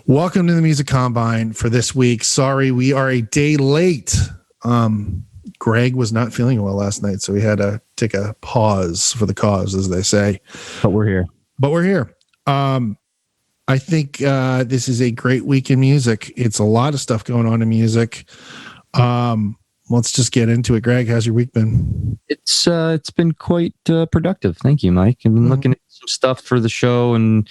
Welcome to the Music Combine for this week. Sorry, we are a day late. Greg was not feeling well last night, so we had to take a pause for the cause, as they say. But we're here. I think this is a great week in music. It's a lot of stuff going on in music. Let's just get into it. Greg, how's your week been? It's been quite productive. Thank you, Mike. I've been looking at some stuff for the show and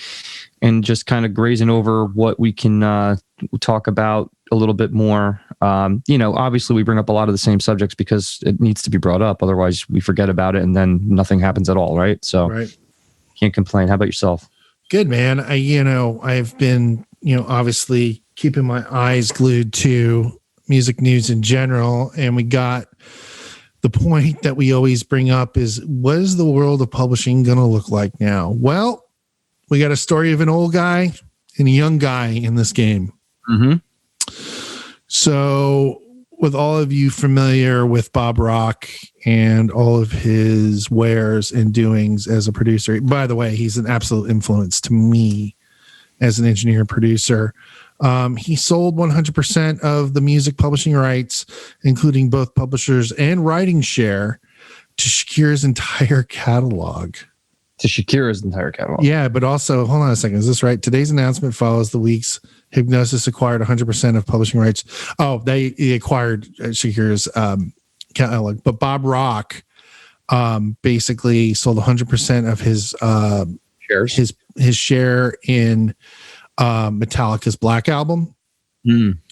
just kind of grazing over what we can talk about a little bit more. Obviously we bring up a lot of the same subjects because it needs to be brought up. Otherwise we forget about it and then nothing happens at all. Right. So Can't complain. How about yourself? Good, man. I've been, obviously keeping my eyes glued to music news in general. And we got the point that we always bring up is, what is the world of publishing going to look like now? Well, we got a story of an old guy and a young guy in this game. Mm-hmm. So with all of you familiar with Bob Rock and all of his wares and doings as a producer, by the way, he's an absolute influence to me as an engineer and producer. He sold 100% of the music publishing rights, including both publishers and writing share, to Shakira's entire catalog. Yeah, but also, hold on a second. Is this right? Today's announcement follows the week's Hypnosis acquired 100% of publishing rights. Oh, they acquired Shakira's catalog. But Bob Rock basically sold 100% of his Shares. his share in Metallica's Black Album,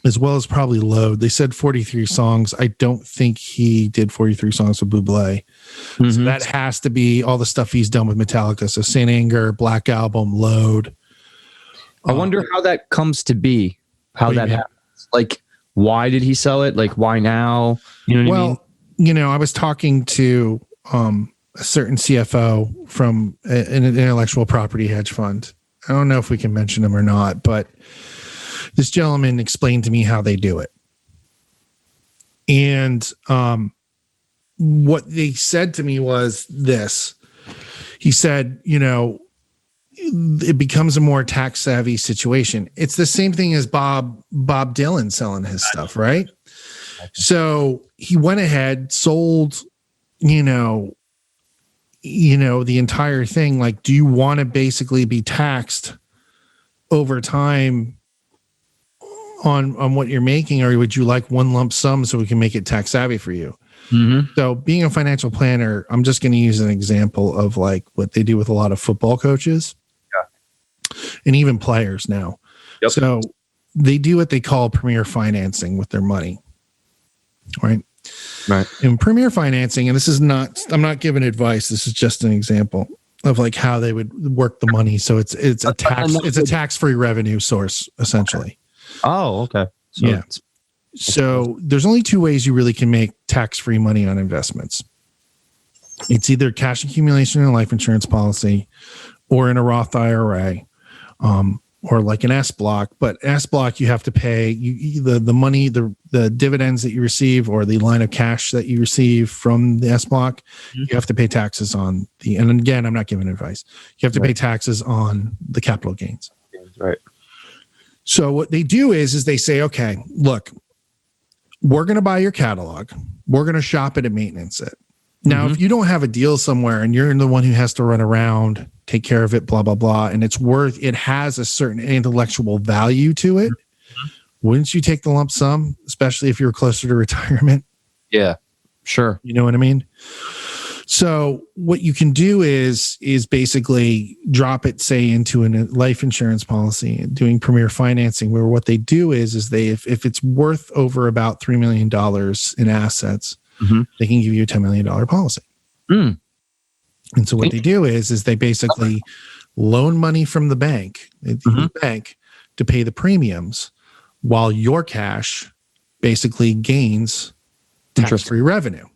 as well as probably Load. They said 43 songs. I don't think he did 43 songs with Bublé. Mm-hmm. So that has to be all the stuff he's done with Metallica. So Saint Anger, Black Album, Load. I wonder how that comes to be, how that happens. Like, why did he sell it? Like, why now? You know what I mean? I was talking to a certain CFO from an intellectual property hedge fund. I don't know if we can mention him or not, but this gentleman explained to me how they do it. And what they said to me was this. He said, it becomes a more tax savvy situation. It's the same thing as Bob Dylan selling his stuff, right? So he went ahead, sold, the entire thing. Like, do you want to basically be taxed over time on what you're making, or would you like one lump sum so we can make it tax savvy for you? Mm-hmm. So being a financial planner, I'm just going to use an example of like what they do with a lot of football coaches and even players now. Yep. So they do what they call premier financing with their money. Right. In premier financing, and I'm not giving advice. This is just an example of like how they would work the money. So it's a tax-free revenue source, essentially. Oh, okay. So there's only two ways you really can make tax-free money on investments. It's either cash accumulation in a life insurance policy or in a Roth IRA, or like an S block. But S block, you have to pay the money, the dividends that you receive or the line of cash that you receive from the S block. Mm-hmm. You have to pay taxes on and again, I'm not giving advice. You have to pay taxes on the capital gains. Right. So what they do is they say, okay, look, we're going to buy your catalog. We're going to shop it and maintenance it. Now, if you don't have a deal somewhere and you're the one who has to run around, take care of it, blah, blah, blah, and it has a certain intellectual value to it, wouldn't you take the lump sum, especially if you're closer to retirement? Yeah, sure. You know what I mean? So what you can do is basically drop it, say, into a life insurance policy and doing premier financing, where what they do is they, if it's worth over about $3 million in assets, they can give you a $10 million policy. And so what they do is they basically loan money from the bank, to pay the premiums, while your cash basically gains tax-free revenue.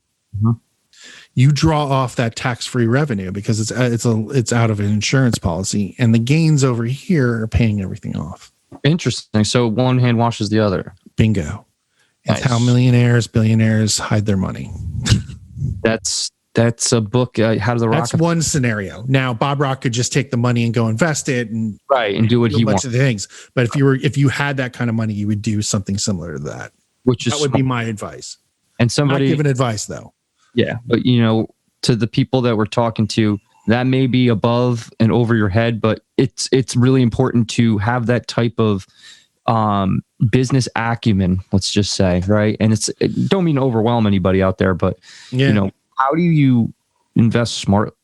You draw off that tax-free revenue because it's out of an insurance policy, and the gains over here are paying everything off. Interesting. So one hand washes the other. Bingo. It's nice. How millionaires, billionaires hide their money. That's That's a book. How does the Rock? That's one scenario. Now, Bob Rock could just take the money and go invest it and do what do he a bunch wants. of things. But if you had that kind of money, you would do something similar to that. That would be my advice. And somebody not giving advice though. Yeah, but to the people that we're talking to, that may be above and over your head, but it's really important to have that type of business acumen, let's just say, right? And don't mean to overwhelm anybody out there, but how do you invest smart?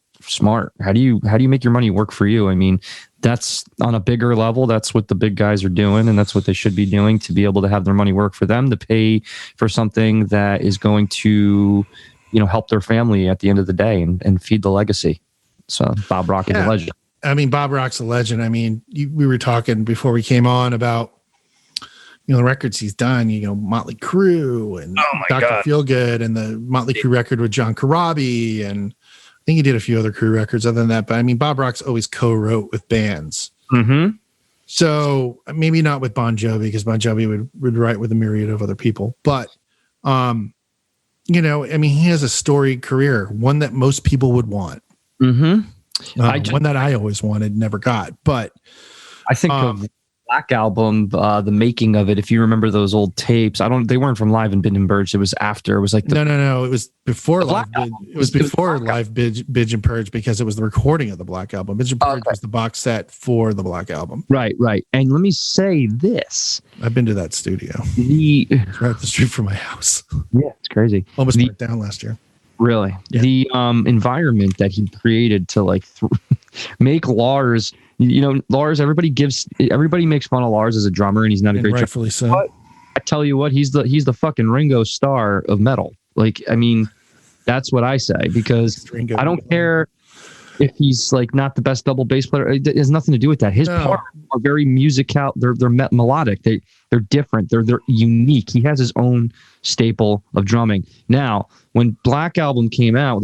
How do you make your money work for you? I mean, that's on a bigger level. That's what the big guys are doing, and that's what they should be doing to be able to have their money work for them, to pay for something that is going to, help their family at the end of the day and feed the legacy. So Bob Rock is a legend. I mean, Bob Rock's a legend. I mean, we were talking before we came on about the records he's done. Motley Crue and Dr. Feelgood, and the Motley Crue record with John Corabi, and I think he did a few other Crue records other than that. But I mean, Bob Rock's always co-wrote with bands. Mm-hmm. So maybe not with Bon Jovi, because Bon Jovi would write with a myriad of other people. But, I mean, he has a storied career, one that most people would want. Mm-hmm. One that I always wanted, never got. But I think of Black Album, the making of it. If you remember those old tapes, they weren't from Live and Bid and Purge. It was after. It was like no. It was before Live. It was before Live Bid and Purge, because it was the recording of the Black Album. Bid and Purge was the box set for the Black Album. Right. And let me say this: I've been to that studio. It's right up the street from my house. Yeah, it's crazy. Almost burnt down last year. Really, yeah. The environment that he created to make Lars. Lars. Everybody makes fun of Lars as a drummer, and he's not a great drummer. Rightfully so. But I tell you what, he's the fucking Ringo Starr of metal. That's what I say, because I don't care if he's not the best double bass player. It has nothing to do with that. His parts are very musical. They're melodic. They're different. They're unique. He has his own staple of drumming. Now, when the Black Album came out,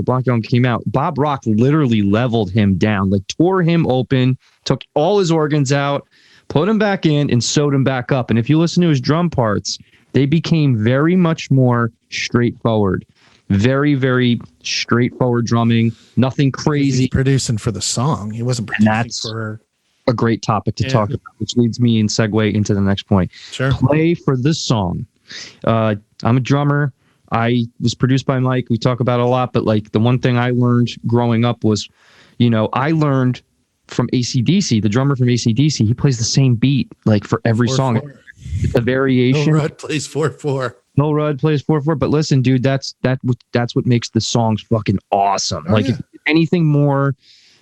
Bob Rock literally leveled him down, tore him open, took all his organs out, put him back in, and sewed him back up. And if you listen to his drum parts, they became very much more straightforward. Very, very straightforward drumming. Nothing crazy. He's producing for the song. He wasn't producing for a great topic to talk about, which leads me and segue into the next point. Sure. Play for this song. I'm a drummer. I was produced by Mike. We talk about it a lot, but the one thing I learned growing up was, I learned from AC/DC, the drummer from AC/DC, he plays the same beat for every song. The variation. No Rudd plays 4/4. No Rudd plays 4/4. But listen, dude, that's what makes the songs fucking awesome. If anything more,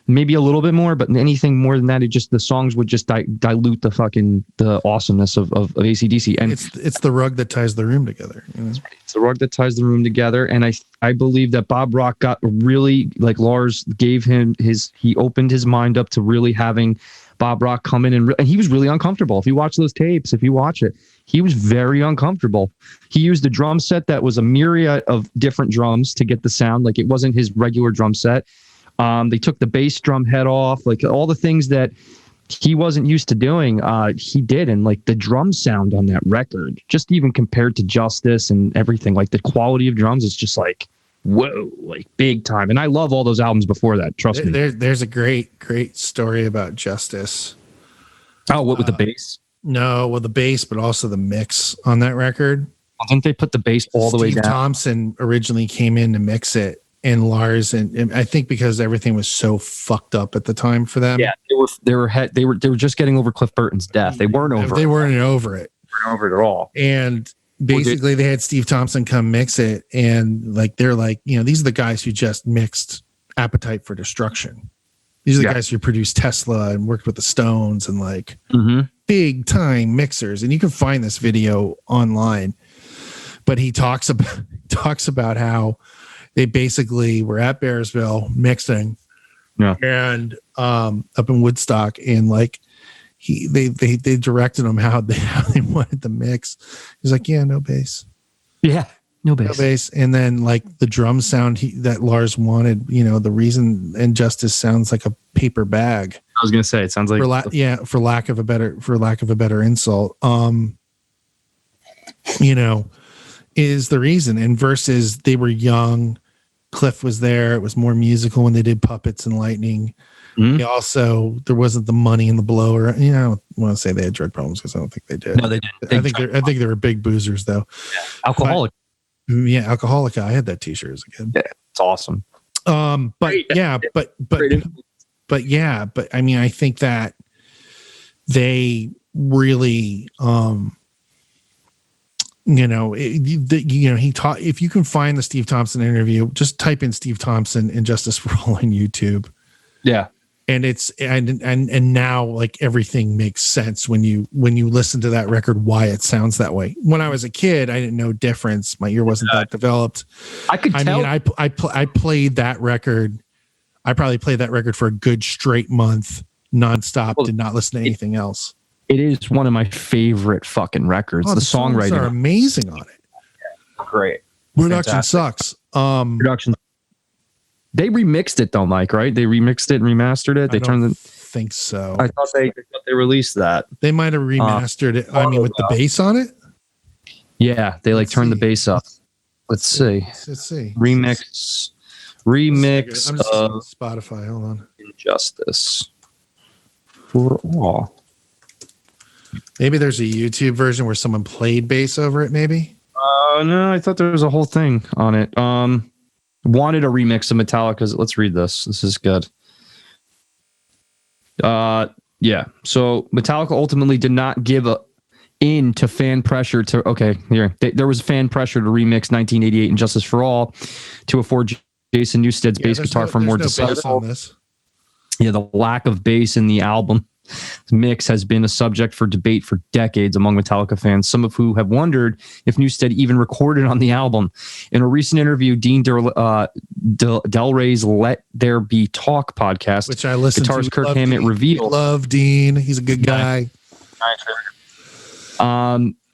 maybe a little bit more, but anything more than that, the songs would just dilute the awesomeness of AC/DC. And it's the rug that ties the room together. It's the rug that ties the room together. And I believe that Bob Rock got really, Lars gave him he opened his mind up to really having Bob Rock come in, and he was really uncomfortable. If you watch those tapes, he was very uncomfortable. He used a drum set that was a myriad of different drums to get the sound. It wasn't his regular drum set. They took the bass drum head off, all the things that he wasn't used to doing, he did. And the drum sound on that record, just even compared to Justice and everything, the quality of drums is just whoa, big time. And I love all those albums before that. Trust me. There's a great story about Justice. Oh, what with the bass? No, well, the bass, but also the mix on that record. Well, didn't they put the bass all the way down? Steve Thompson originally came in to mix it, and Lars, and I think because everything was so fucked up at the time for them. Yeah, they were just getting over Cliff Burton's death. They weren't over. They weren't over it. They weren't over it at all. And basically, they had Steve Thompson come mix it, and they're these are the guys who just mixed Appetite for Destruction. These are the guys who produced Tesla and worked with the Stones and big time mixers. And you can find this video online. But he talks about how they basically were at Bearsville mixing, and up in Woodstock, and they directed him how they wanted the mix. He's no bass. Yeah. No bass. And then the drum sound that Lars wanted, the reason Injustice sounds like a paper bag. I was going to say, it sounds like for lack of a better insult, is the reason. And versus they were young Cliff was there. It was more musical when they did Puppets and Lightning. They also, there wasn't the money in the blower. You know, I don't want to say they had drug problems because I don't think they did. No, they didn't. I think they were big boozers though. Yeah. Alcoholic. Yeah, Alcoholica. I had that T-shirt as a kid. Yeah, it's awesome. But I mean, I think that they really, he taught. If you can find the Steve Thompson interview, just type in Steve Thompson and Justice for All on YouTube. Yeah. And it's and now like everything makes sense when you listen to that record, why it sounds that way. When I was a kid, I didn't know difference. My ear wasn't that developed. I could tell. I mean, I played that record. I probably played that record for a good straight month nonstop. Did not listen to anything else. It is one of my favorite fucking records. The songwriting are amazing on it. Great. Production sucks. Production. They remixed it though, Mike, right? They remixed it and remastered it. They turned it. Think so. I thought they released that. They might have remastered it. I mean, with the bass on it. Yeah, they turned the bass up. Let's see. Remix. I'm just on Spotify. Hold on. Injustice for All. Maybe there's a YouTube version where someone played bass over it. Maybe. No, I thought there was a whole thing on it. Wanted a remix of Metallica's. Let's read this. This is good. Yeah. So Metallica ultimately did not give in to fan pressure to. Okay, here there was fan pressure to remix 1988 Injustice for All to afford Jason Newsted's bass guitar for more on this. Yeah, the lack of bass in the album mix has been a subject for debate for decades among Metallica fans, some of who have wondered if Newsted even recorded on the album. In a recent interview, Dean Del Rey's Let There Be Talk podcast, which I listened to, guitarist Kirk Hammett revealed. Love Dean. He's a good guy.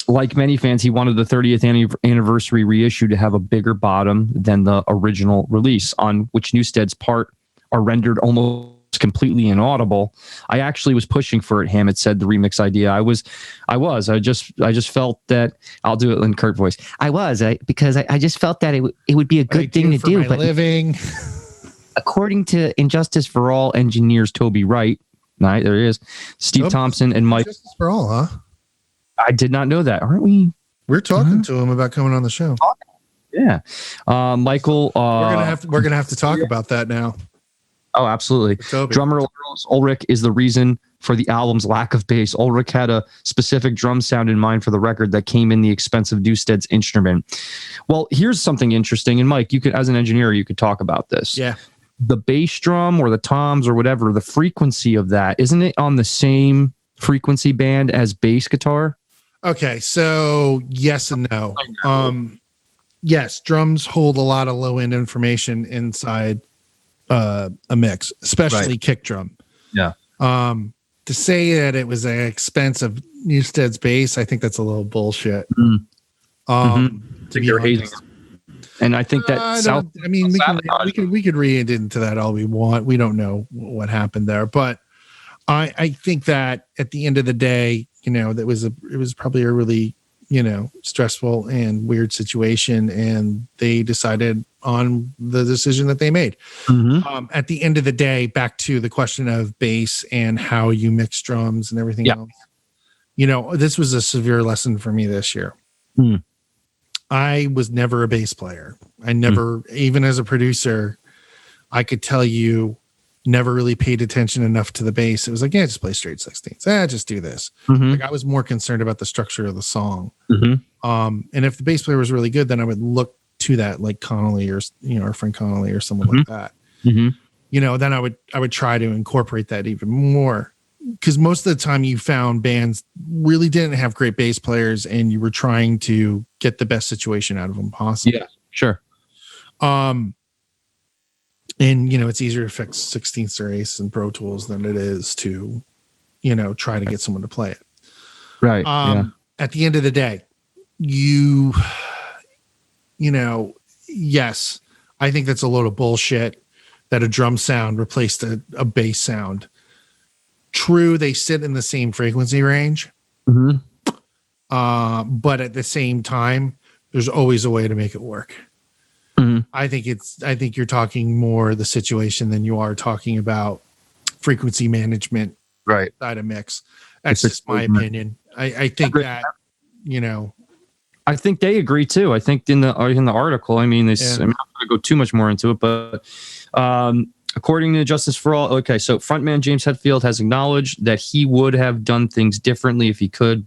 Like many fans, he wanted the 30th anniversary reissue to have a bigger bottom than the original release, on which Newsted's part are rendered almost completely inaudible. I actually was pushing for it, Hammett said, the remix idea. I just felt that I'll do it in Kurt voice. Because I just felt that it would be a good thing to do. But living. According to Injustice for All engineers Toby Wright, right, there he is, Steve Thompson and Mike. Injustice for All, huh? I did not know that. Aren't we? We're talking to him about coming on the show. Yeah. Michael. We're gonna have to talk about that now. Oh, absolutely. Drummer Ulrich is the reason for the album's lack of bass. Ulrich had a specific drum sound in mind for the record that came in the expense of Newsted's instrument. Well, here's something interesting. And Mike, you could, as an engineer, you could talk about this. Yeah. The bass drum or the toms or whatever, the frequency of that, isn't it on the same frequency band as bass guitar? Okay, so yes and no. Yes, drums hold a lot of low end information inside a mix, especially kick drum. Yeah. To say that it was an expense of Newsted's bass, I think that's a little bullshit. To be honest. And I think that we could read into that all we want. We don't know what happened there, but I think that at the end of the day, it was probably a really stressful and weird situation, and they decided on the decision that they made. At the end of the day, back to the question of bass and how you mix drums and everything else. This was a severe lesson for me this year. I was never a bass player. I never, even as a producer, I could tell you, never really paid attention enough to the bass. It was like, yeah, just play straight 16ths. Just do this. Like, I was more concerned about the structure of the song. And if the bass player was really good, then I would look to that, like Connolly or our friend Connolly or someone like that. Then I would try to incorporate that even more, because most of the time you found bands really didn't have great bass players, and you were trying to get the best situation out of them possible. Yeah, sure. And it's easier to fix 16ths or eighths in Pro Tools than it is to, try to get someone to play it. Right. At the end of the day, yes, I think that's a load of bullshit that a drum sound replaced a bass sound. True, they sit in the same frequency range. But at the same time, there's always a way to make it work. I think you're talking more the situation than you are talking about frequency management Right. side of mix. That's just my opinion. I think that, I think they agree too. I think in the article, I mean, I'm not going to go too much more into it, but according to Justice for All, okay, so frontman James Hetfield has acknowledged that he would have done things differently if he could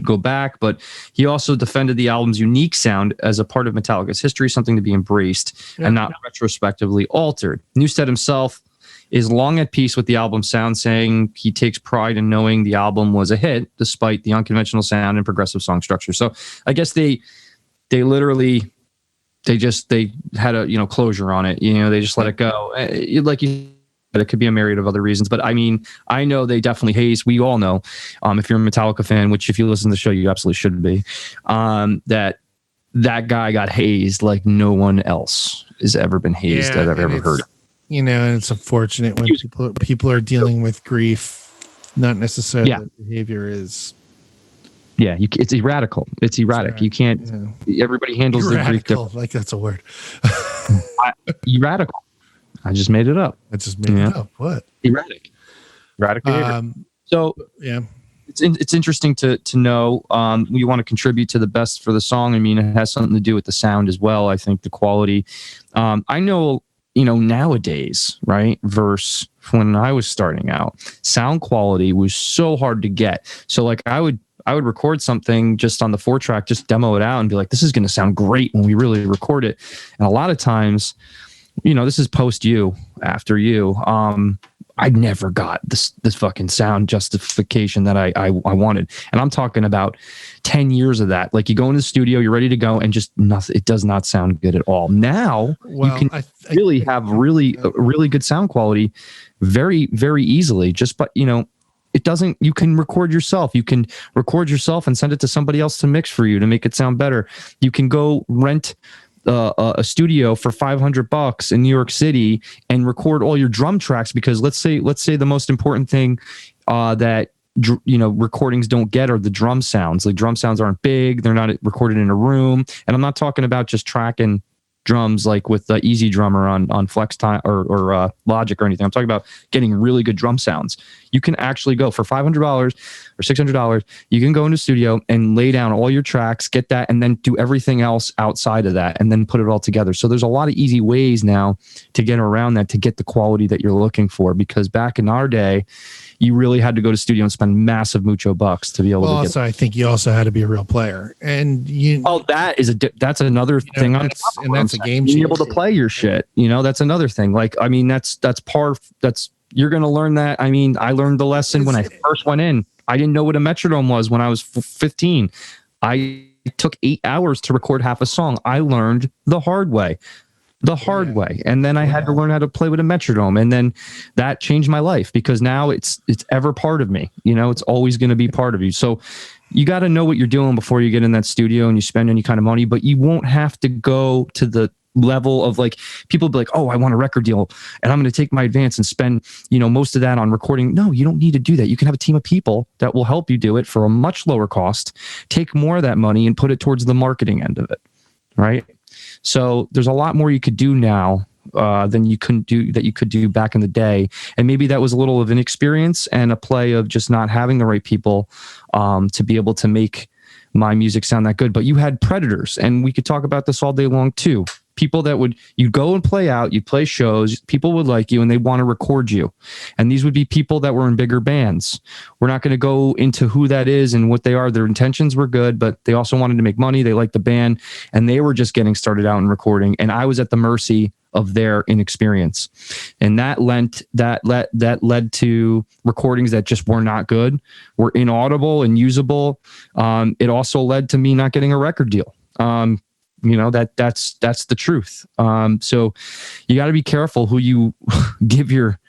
go back, but he also defended the album's unique sound as a part of Metallica's history, something to be embraced and not retrospectively altered. Newsted himself is long at peace with the album's sound, saying he takes pride in knowing the album was a hit despite the unconventional sound and progressive song structure. So I guess they literally they had a closure on it. They just let it go. Like you said, it could be a myriad of other reasons, but I mean, I know they definitely haze. We all know, if you're a Metallica fan, which if you listen to the show, you absolutely should be, that guy got hazed like no one else has ever been hazed that I've ever heard of. And it's unfortunate when people are dealing with grief, not necessarily the behavior is. Yeah, it's erratic. It's erratic. You can't. Everybody handles their grief differently. Like that's a word. Erratic. I just made it up. What? Erratic. Erratic behavior. So yeah, it's interesting to know. We want to contribute to the best for the song. I mean, it has something to do with the sound as well. I think the quality. I know. Nowadays, right, versus when I was starting out, sound quality was so hard to get. So like I would record something just on the 4-track, just demo it out and be like, this is going to sound great when we really record it. And a lot of times, this is after you. I never got this fucking sound justification that I wanted. And I'm talking about 10 years of that. Like you go into the studio, you're ready to go, and just nothing. It does not sound good at all. Now you can have really good sound quality very, very easily. It doesn't, you can record yourself. You can record yourself and send it to somebody else to mix for you to make it sound better. You can go rent a studio for $500 in New York City and record all your drum tracks, because let's say the most important thing that recordings don't get are the drum sounds. Like drum sounds aren't big, they're not recorded in a room, and I'm not talking about just tracking drums like with the Easy Drummer on Flex Time or Logic or anything. I'm talking about getting really good drum sounds. You can actually go for $500 or $600. You can go into a studio and lay down all your tracks, get that, and then do everything else outside of that, and then put it all together. So there's a lot of easy ways now to get around that, to get the quality that you're looking for. Because back in our day, you really had to go to studio and spend massive mucho bucks to be able to get. Also, I think you also had to be a real player, and that's another thing. And that's a game changer. Being able to play your shit, that's another thing. Like, I mean, you're going to learn that. I mean, I learned the lesson when I first went in. I didn't know what a metronome was when I was 15. I took 8 hours to record half a song. I learned the hard way. And then I had to learn how to play with a metronome. And then that changed my life, because now it's ever part of me. It's always going to be part of you. So you got to know what you're doing before you get in that studio and you spend any kind of money, but you won't have to go to the level of, like, people be like, oh, I want a record deal and I'm going to take my advance and spend, most of that on recording. No, you don't need to do that. You can have a team of people that will help you do it for a much lower cost, take more of that money and put it towards the marketing end of it. Right. So there's a lot more you could do now than you could do back in the day. And maybe that was a little of an inexperience and a play of just not having the right people to be able to make my music sound that good. But you had predators, and we could talk about this all day long too. People that you'd go and play out, you'd play shows, people would like you and they want to record you. And these would be people that were in bigger bands. We're not going to go into who that is and what they are. Their intentions were good, but they also wanted to make money. They liked the band and they were just getting started out in recording. And I was at the mercy of their inexperience. And that led to recordings that just were not good, were inaudible and usable. It also led to me not getting a record deal. That's the truth. So you got to be careful who you give your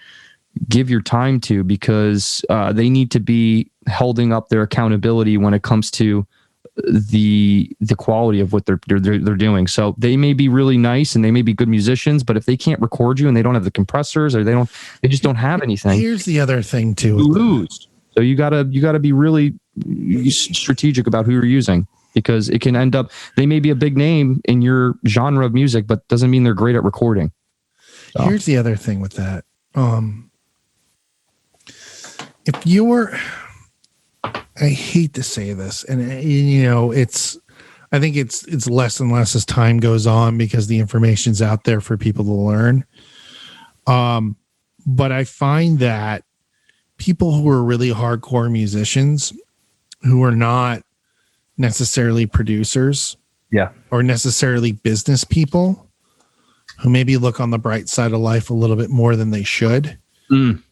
time to, because they need to be holding up their accountability when it comes to the quality of what they're doing. So they may be really nice and they may be good musicians, but if they can't record you and they don't have the compressors, or they just don't have anything. Here's the other thing too. You lose. So you gotta be really strategic about who you're using. because it can end up, they may be a big name in your genre of music, but doesn't mean they're great at recording. So. Here's the other thing with that. If you're, I hate to say this, and I think it's less and less as time goes on because the information's out there for people to learn. But I find that people who are really hardcore musicians who are not necessarily producers, or necessarily business people, who maybe look on the bright side of life a little bit more than they should,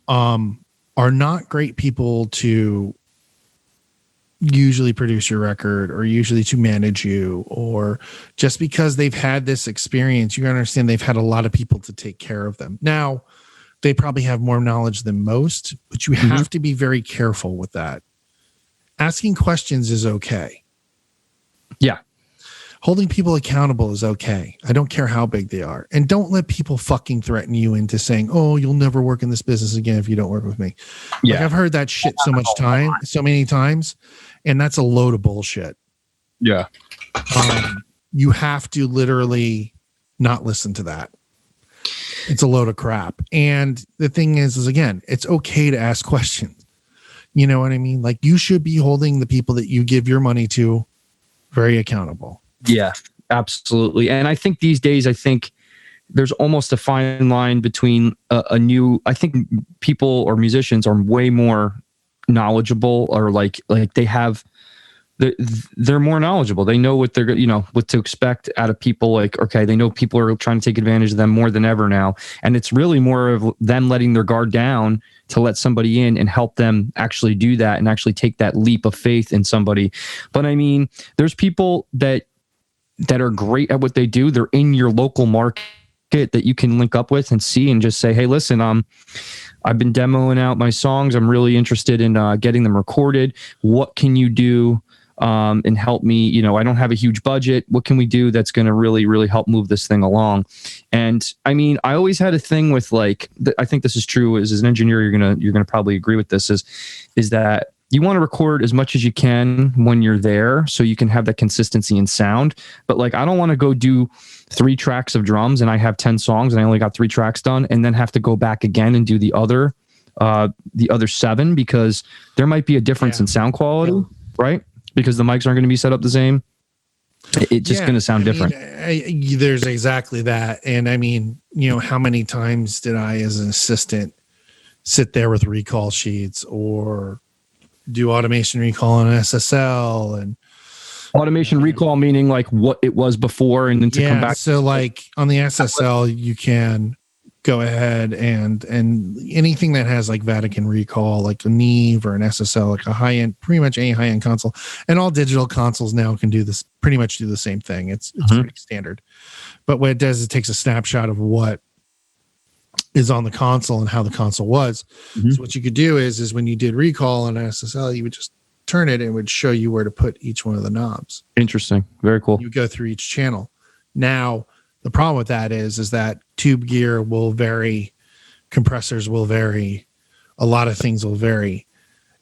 are not great people to usually produce your record or usually to manage you, or just because they've had this experience, you understand they've had a lot of people to take care of them. Now, they probably have more knowledge than most, but you have to be very careful with that. Asking questions is okay. Yeah. Holding people accountable is okay. I don't care how big they are. And don't let people fucking threaten you into saying, oh, you'll never work in this business again if you don't work with me. Yeah. Like, I've heard that shit so many times, and that's a load of bullshit. Yeah. You have to literally not listen to that. It's a load of crap. And the thing is again, it's okay to ask questions. You know what I mean? Like, you should be holding the people that you give your money to very accountable. Yeah, absolutely. And I think these days, there's almost a fine line between I think people or musicians are way more knowledgeable, or like they're more knowledgeable. They know what what to expect out of people. Like, okay, they know people are trying to take advantage of them more than ever now. And it's really more of them letting their guard down to let somebody in and help them actually do that and actually take that leap of faith in somebody. But I mean, there's people that are great at what they do. They're in your local market that you can link up with and see and just say, hey, listen, I've been demoing out my songs. I'm really interested in getting them recorded. What can you do and help me? I don't have a huge budget. What can we do that's going to really, really help move this thing along? And I mean, I always had a thing with I think this is true as an engineer, you're going to probably agree with this, is that you want to record as much as you can when you're there so you can have that consistency in sound. But I don't want to go do 3 tracks of drums and I have 10 songs and I only got 3 tracks done and then have to go back again and do the other 7, because there might be a difference in sound quality, right? Because the mics aren't going to be set up the same. It's just going to sound different. There's exactly that. And I mean, how many times did I, as an assistant, sit there with recall sheets or do automation recall on SSL? And automation recall meaning what it was before and then to come back. So on the SSL, you can go ahead and anything that has Vatican recall, like a Neve or an SSL, like a high-end, pretty much any high-end console, and all digital consoles now can do this, pretty much do the same thing. It's pretty standard. But what it does is it takes a snapshot of what is on the console and how the console was. So what you could do is when you did recall on SSL, you would just turn it and it would show you where to put each one of the knobs. Interesting. Very cool. You go through each channel. Now, the problem with that is that tube gear will vary, compressors will vary, a lot of things will vary.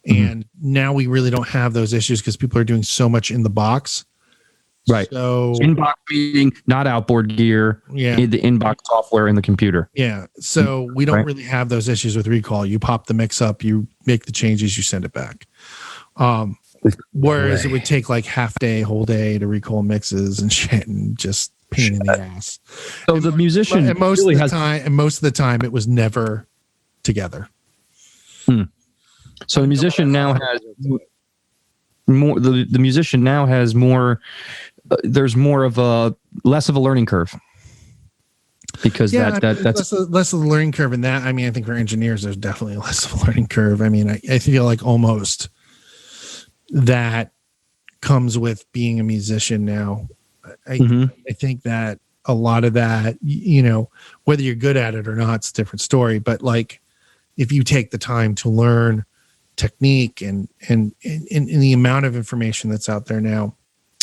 And now we really don't have those issues because people are doing so much in the box. Right. So inbox meaning not outboard gear. Yeah. The inbox software in the computer. Yeah. So we don't really have those issues with recall. You pop the mix up, you make the changes, you send it back. Whereas it would take half day, whole day to recall mixes and shit, and just pain in the ass. So the musician most of the time it was never together. So the musician now has more. The musician now has more. There's more of less of a learning curve. Because that's less of the learning curve in that. I mean, I think for engineers, there's definitely less of a learning curve. I mean, I feel like almost that comes with being a musician now. I think that a lot of that, whether you're good at it or not, it's a different story. But if you take the time to learn technique and the amount of information that's out there now.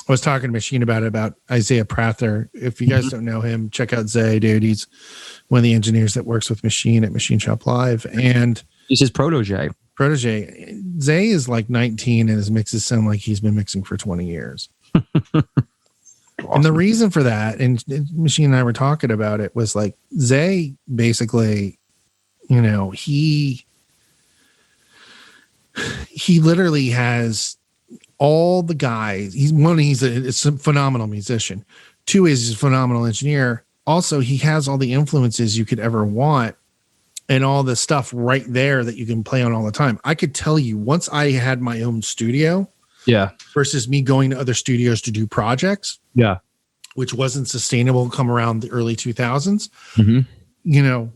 I was talking to Machine about Isaiah Prather. If you guys don't know him, check out Zay, dude. He's one of the engineers that works with Machine at Machine Shop Live. And he's his protege. Zay is 19 and his mixes sound like he's been mixing for 20 years. And the reason for that, and Machine and I were talking about it, was like Zay basically, he literally has all the guys. He's a phenomenal musician. Two is he's a phenomenal engineer. Also, he has all the influences you could ever want and all the stuff right there that you can play on all the time. I could tell you, once I had my own studio, versus me going to other studios to do projects, which wasn't sustainable come around the early 2000s,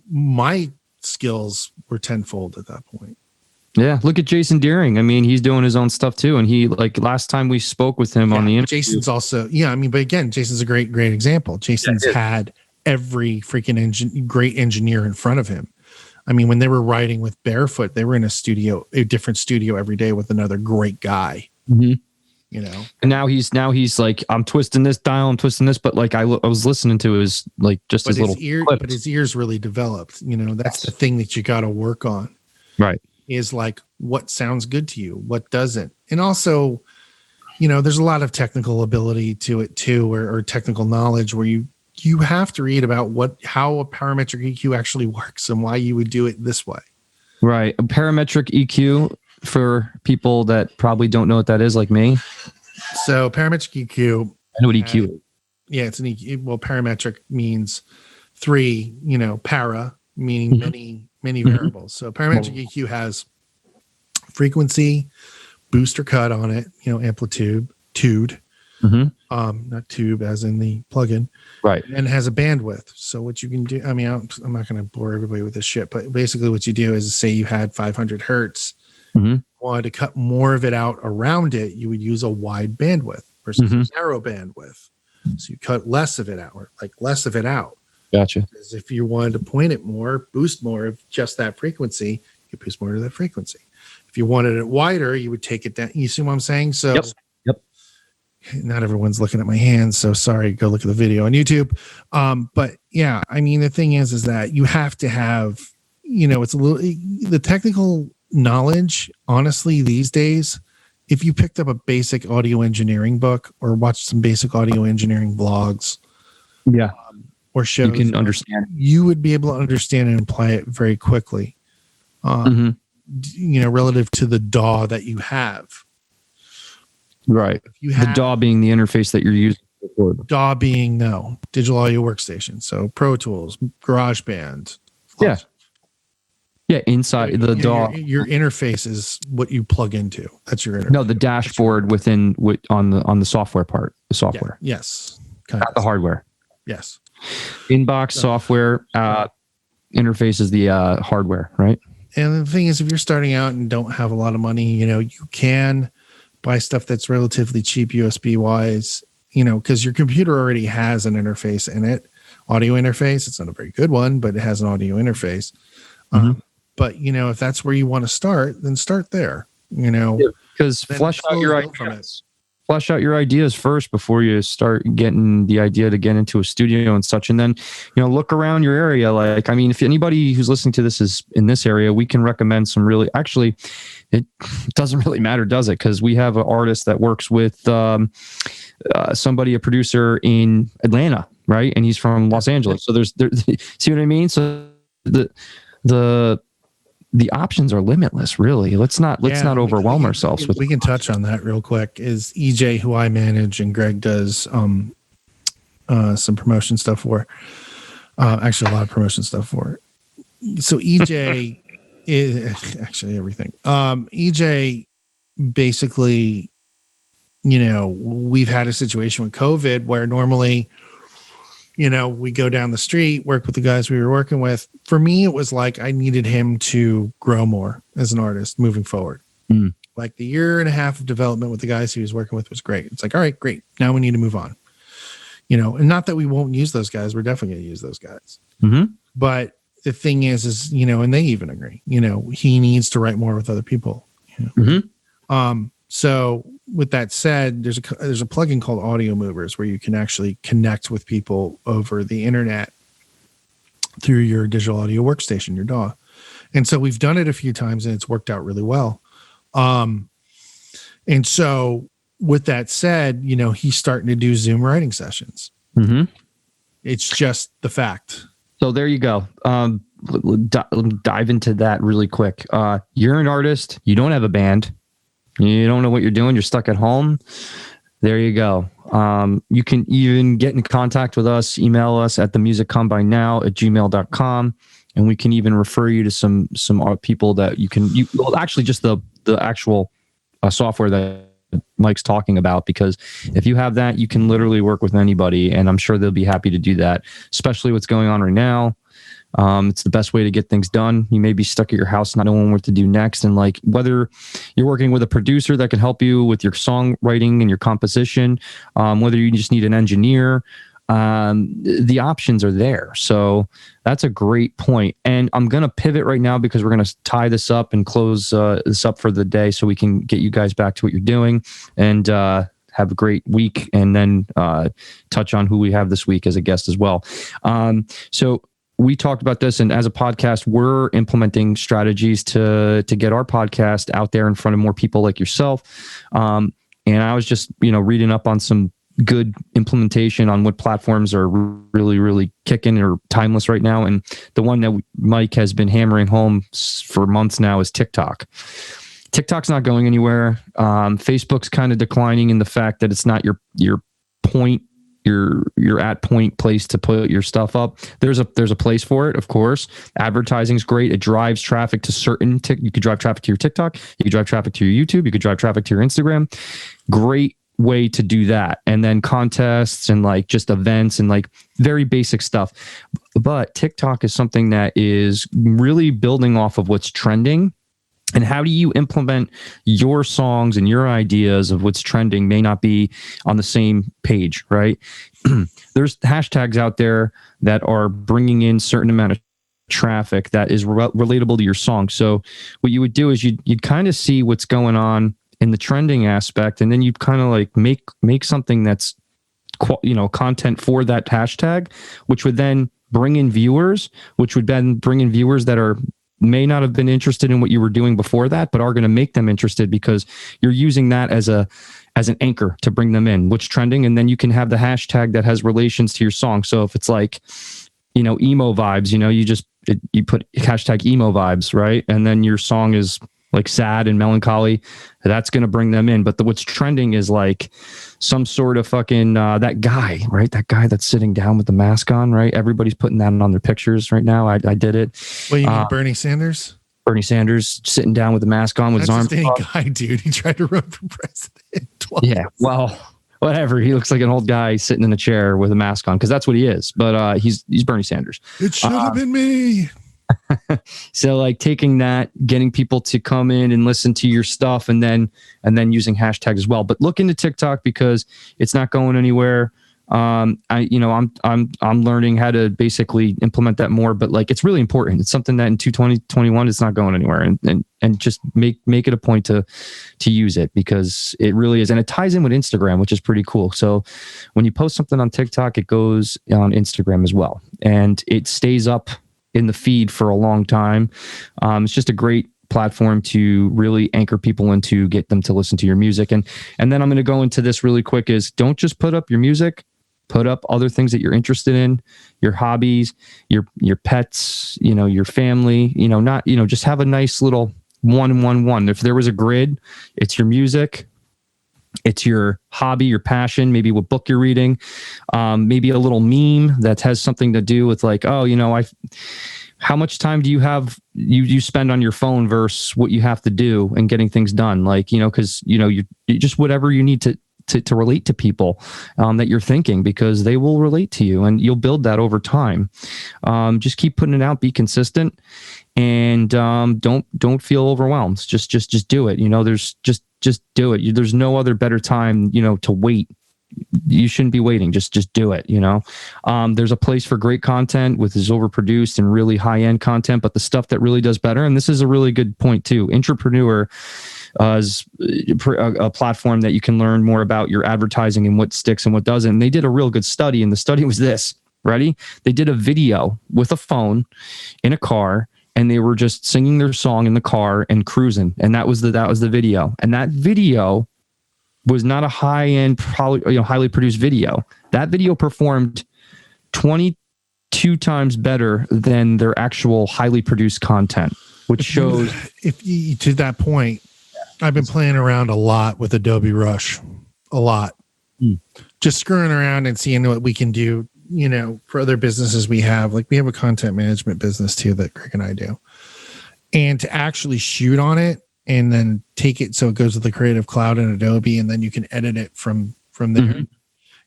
my skills were tenfold at that point. Yeah, look at Jason Deering. I mean, he's doing his own stuff too, and he, like, last time we spoke with him on the interview, Jason's also but again, Jason's a great example. Jason's had every freaking great engineer in front of him. I mean, when they were writing with Barefoot, they were in a different studio every day with another great guy. And now he's like, I'm twisting this dial, I'm twisting this, but like I was listening to his, like, just his little but his ears really developed. That's the thing that you got to work on. Right. Is like, what sounds good to you, what doesn't. And also, there's a lot of technical ability to it too, or technical knowledge where you have to read about how a parametric EQ actually works and why you would do it this way. Right. A parametric EQ, for people that probably don't know what that is, like me. So parametric EQ. I know what EQ is. Yeah, it's an EQ. Well, parametric means three, para meaning many variables. So parametric EQ has frequency, boost or cut on it, amplitude, not tube as in the plugin, right? And it has a bandwidth. So what you can do, I mean, I'm not going to bore everybody with this shit, but basically what you do is, say you had 500 hertz, wanted to cut more of it out around it, you would use a wide bandwidth versus a narrow bandwidth. So you cut less of it out, Gotcha. Because if you wanted to point it more, boost more of just that frequency, you boost more to that frequency. If you wanted it wider, you would take it down. You see what I'm saying? So yep. Not everyone's looking at my hands, so sorry. Go look at the video on YouTube. But yeah, I mean, the thing is that you have to have, it's the technical knowledge. Honestly, these days, if you picked up a basic audio engineering book or watched some basic audio engineering blogs, or shows, you can understand. You would be able to understand and apply it very quickly. Relative to the DAW that you have. Right. The DAW being the interface that you're using. DAW being digital audio workstation. So Pro Tools, GarageBand. Yeah, inside the DAW. Your interface is what you plug into. That's your interface. No, the dashboard on the software part. The software. Yeah, yes. Not the hardware. Yes. Inbox software interface is the hardware, right? And the thing is, if you're starting out and don't have a lot of money, you can buy stuff that's relatively cheap USB wise, because your computer already has an interface in it, audio interface. It's not a very good one, but it has an audio interface. But if that's where you want to start, then start there. Because flesh out your ideas. Flesh out your ideas first before you start getting the idea to get into a studio and such. And then, look around your area. Like, I mean, if anybody who's listening to this is in this area, we can recommend some actually, it doesn't really matter, does it? Because we have an artist that works with a producer in Atlanta, right? And he's from Los Angeles. So see what I mean? So the options are limitless, really. Let's not overwhelm ourselves with. We can touch on that real quick. Is EJ, who I manage, and Greg does some promotion stuff for. Actually, a lot of promotion stuff for. So EJ is actually everything. EJ basically, we've had a situation with COVID where normally, we go down the street, work with the guys we were working with. For me, it was like I needed him to grow more as an artist moving forward. Like the year and a half of development with the guys he was working with was great. It's like, all right, great. Now we need to move on. And not that we won't use those guys. We're definitely going to use those guys. But the thing is, and they even agree, he needs to write more with other people. So with that said, there's a plugin called Audio Movers where you can actually connect with people over the internet through your digital audio workstation, your DAW. And so we've done it a few times and it's worked out really well. And so, with that said, he's starting to do Zoom writing sessions. Mm-hmm. It's just the fact. So there you go. Dive into that really quick. You're an artist. You don't have a band. You don't know what you're doing. You're stuck at home. There you go. You can even get in contact with us. Email us at themusiccombinenow@gmail.com. And we can even refer you to some people that actually just the actual software that Mike's talking about, because if you have that, you can literally work with anybody, and I'm sure they'll be happy to do that, especially what's going on right now. It's the best way to get things done. You may be stuck at your house not knowing what to do next, and like whether you're working with a producer that can help you with your songwriting and your composition, whether you just need an engineer, the options are there. So that's a great point. And I'm going to pivot right now because we're going to tie this up and close this up for the day so we can get you guys back to what you're doing and have a great week, and then touch on who we have this week as a guest as well. So we talked about this, and as a podcast, we're implementing strategies to get our podcast out there in front of more people like yourself. And I was just, reading up on some good implementation on what platforms are really, really kicking or timeless right now. And the one that Mike has been hammering home for months now is TikTok. TikTok's not going anywhere. Facebook's kind of declining in the fact that it's not your point, your at point place to put your stuff up. There's a place for it, of course. Advertising's great. It drives traffic to certain you could drive traffic to your TikTok, you could drive traffic to your YouTube, you could drive traffic to your Instagram. Great way to do that. And then contests and like just events and like very basic stuff. But TikTok is something that is really building off of what's trending. And how do you implement your songs and your ideas of what's trending may not be on the same page, right? There's hashtags out there that are bringing in certain amount of traffic that is relatable to your song. So what you would do is you'd kind of see what's going on in the trending aspect, and then you'd kind of like make something that's content for that hashtag, which would then bring in viewers, which would then bring in viewers that may not have been interested in what you were doing before that, but are going to make them interested because you're using that as an anchor to bring them in, what's trending. And then you can have the hashtag that has relations to your song. So if it's like, emo vibes, you put hashtag emo vibes, right? And then your song is like sad and melancholy, that's going to bring them in. But what's trending is like some sort of fucking, that guy, right? That guy that's sitting down with the mask on, right? Everybody's putting that on their pictures right now. I did it. Well, you mean Bernie Sanders? Bernie Sanders sitting down with the mask on with his arms. That's just any guy, dude. He tried to run for president twice. Yeah, well, whatever. He looks like an old guy sitting in a chair with a mask on because that's what he is. But he's Bernie Sanders. It should have been me. So like taking that, getting people to come in and listen to your stuff, and then using hashtags as well. But look into TikTok because it's not going anywhere. I'm learning how to basically implement that more, but like it's really important. It's something that in 2021 it's not going anywhere, and just make it a point to use it because it really is, and it ties in with Instagram, which is pretty cool. So when you post something on TikTok, it goes on Instagram as well, and it stays up in the feed for a long time. It's just a great platform to really anchor people into, get them to listen to your music. And then I'm going to go into this really quick is don't just put up your music, put up other things that you're interested in, your hobbies, your pets, your family, just have a nice little 1-1-1. If there was a grid, it's your music, it's your hobby, your passion, maybe what book you're reading, maybe a little meme that has something to do with like, how much time do you have you spend on your phone versus what you have to do and getting things done? Like, because, you just whatever you need to relate to people that you're thinking, because they will relate to you and you'll build that over time. Just keep putting it out, be consistent, and don't feel overwhelmed. Just do it. There's just do it. There's no other better time, to wait. You shouldn't be waiting. Just do it. There's a place for great content with this overproduced and really high end content, but the stuff that really does better. And this is a really good point too. Intrapreneur is a platform that you can learn more about your advertising and what sticks and what doesn't. And they did a real good study, and the study was this. Ready? They did a video with a phone in a car, and they were just singing their song in the car and cruising. And that was the video. And that video was not a high-end, probably highly produced video. That video performed 22 times better than their actual highly produced content, which shows. If you, to that point, I've been playing around a lot with Adobe Rush, a lot, just screwing around and seeing what we can do. For other businesses we have, like we have a content management business too that Greg and I do, and to actually shoot on it and then take it so it goes to the Creative Cloud in Adobe, and then you can edit it from there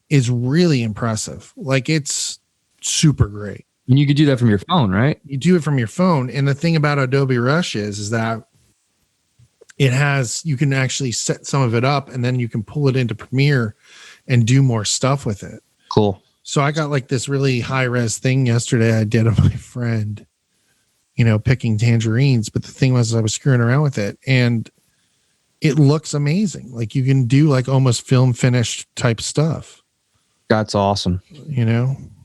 is really impressive. Like it's super great. And you could do that from your phone, right? You do it from your phone. And the thing about Adobe Rush is that you can actually set some of it up and then you can pull it into Premiere and do more stuff with it. Cool. So I got like this really high res thing yesterday I did of my friend, picking tangerines. But the thing was I was screwing around with it and it looks amazing. Like you can do like almost film finished type stuff. That's awesome.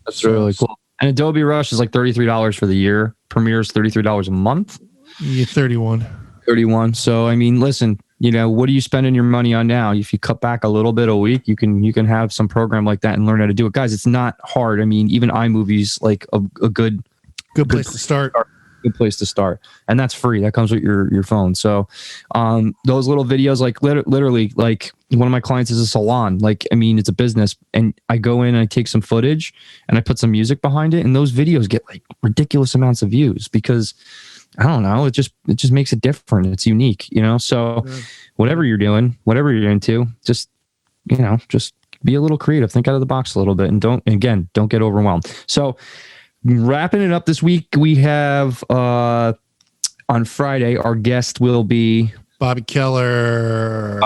That's really cool. And Adobe Rush is like $33 for the year. Premiere is $33 a month. Yeah, 31. So, I mean, listen, what are you spending your money on now? If you cut back a little bit a week, you can have some program like that and learn how to do it. Guys, it's not hard. I mean, even iMovie's like a good place to start. Good place to start. And that's free. That comes with your phone. So those little videos, like literally, like one of my clients is a salon. Like, I mean, it's a business. And I go in and I take some footage and I put some music behind it. And those videos get like ridiculous amounts of views because I don't know. It just makes it different. It's unique, So whatever you're doing, whatever you're into, just be a little creative, think out of the box a little bit, and don't get overwhelmed. So wrapping it up this week, we have on Friday, our guest will be Bobby Keller.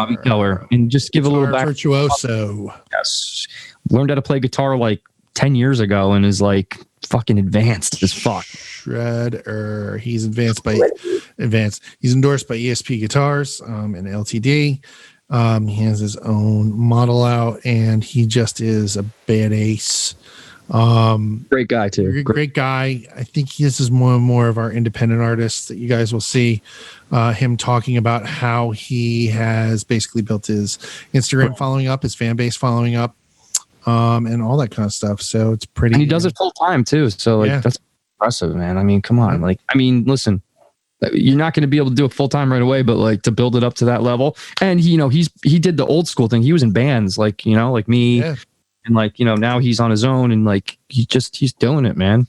And just give a little back. Virtuoso. Yes. Learned how to play guitar like 10 years ago and is like fucking advanced as fuck. Shredder. He's advanced. He's endorsed by ESP Guitars and LTD. He has his own model out and he just is a badass. Great guy too. Great guy. I think this is more and more of our independent artists that you guys will see him talking about how he has basically built his Instagram following up, his fan base following up, and all that kind of stuff. So it's pretty. And he does it full time too. So that's impressive, man. I mean, come on. Like, I mean, listen, you're not going to be able to do it full time right away, but like to build it up to that level. And he did the old school thing. He was in bands, like me. Yeah. And like, now he's on his own and like, he's doing it, man,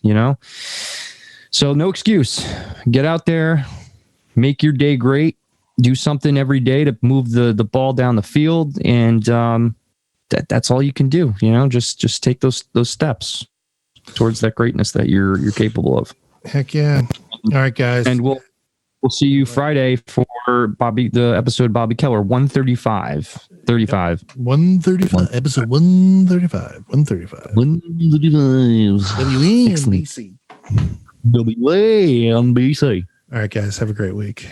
So no excuse. Get out there, make your day great, do something every day to move the ball down the field. And that's all you can do, just take those steps towards that greatness that you're capable of. Heck yeah. All right, guys. And we'll see you Friday for the episode Bobby Keller 135. 135. Episode 135. 135. WNBC. WNBC. All right, guys. Have a great week.